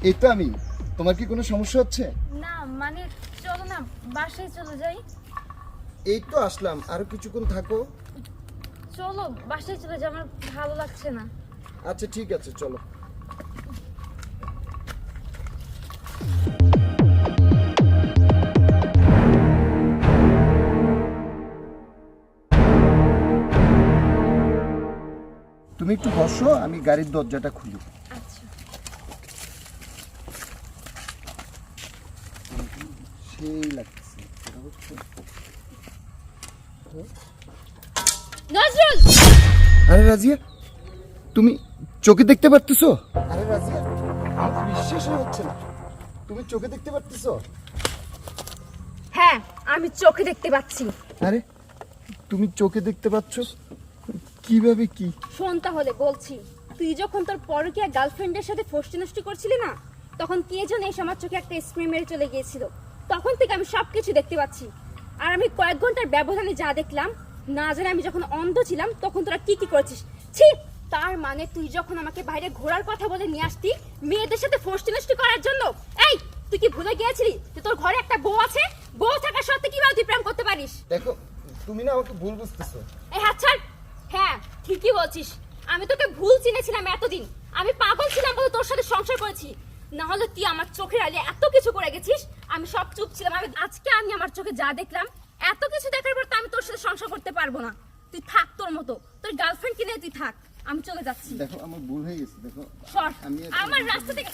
এই তো আমি। তোমার কি কোনো সমস্যা হচ্ছে? না মানে চলো না বাসায় চলে যাই। এই তো আসলাম, আরো কিছুক্ষণ থাকো। চলো বাসায় চলে যাই, আমার ভালো লাগছে না। আচ্ছা ঠিক আছে, চলো। তুমি একটু বসো, আমি গাড়ির দরজাটা খুলি। আচ্ছা। সেই লাগছে। নজরুল! আরে রাজিয়া, তুমি চোখে দেখতে পারতেছো? আরে রাজিয়া, আমার তো বিশ্বাসই হচ্ছে না। তুমি চোখে দেখতে পারতেছো? হ্যাঁ আমি চোখে দেখতে পাচ্ছি। আরে তুমি চোখে দেখতে পাচ্ছ কিভাবে? কি শোন তাহলে বলছি, তুই যখন তোর পরকীয়া গার্লফ্রেন্ডের সাথে ফষ্টি নষ্টি করছিলি না, তখন কে যেন এসে আমার চোখে একটা স্প্রে মেরে চলে গিয়েছিল। তখন থেকে আমি সবকিছু দেখতে পাচ্ছি। আর আমি কয়েক ঘন্টার ব্যবধানে যা দেখলাম, না জানি আমি যখন অন্ধ ছিলাম তখন তোরা কি কি করেছিস। ছি! তার মানে তুই যখন আমাকে বাইরে ঘোরার কথা বলে নিয়ে আসতি মেয়েদের সাথে ফষ্টি নষ্টি করার জন্য, এই তুই কি ভুলে গিয়েছিলি যে তোর ঘরে একটা বউ আছে? বউ থাকা সত্ত্বেও কিভাবে তুই প্রেম করতে পারিস? দেখো, তুমি না আমাকে ভুল বুঝতেছো। এই হাত ছাড়। হ্যাঁ ঠিকই বলছিস, আমি তোকে ভুল চিনেছিলাম এতদিন। আমি পাগল ছিলাম বলে তোর সাথে সংসার করেছি, না হলে তুই আমার চোখের আলে এত কিছু করে গেছিস। আমি সব চুপ ছিলাম। আজকে আমি আমার চোখে যা দেখলাম, এত কিছু দেখার পর তো আমি তোর সাথে সংসার করতে পারবো না। তুই থাক তোর মতো, তোর গার্লফ্রেন্ড কিনে তুই থাক, আমি চলে যাচ্ছি। দেখো আমার ভুল হয়ে গেছে। দেখো সর আমি আমার রাস্তা থেকে।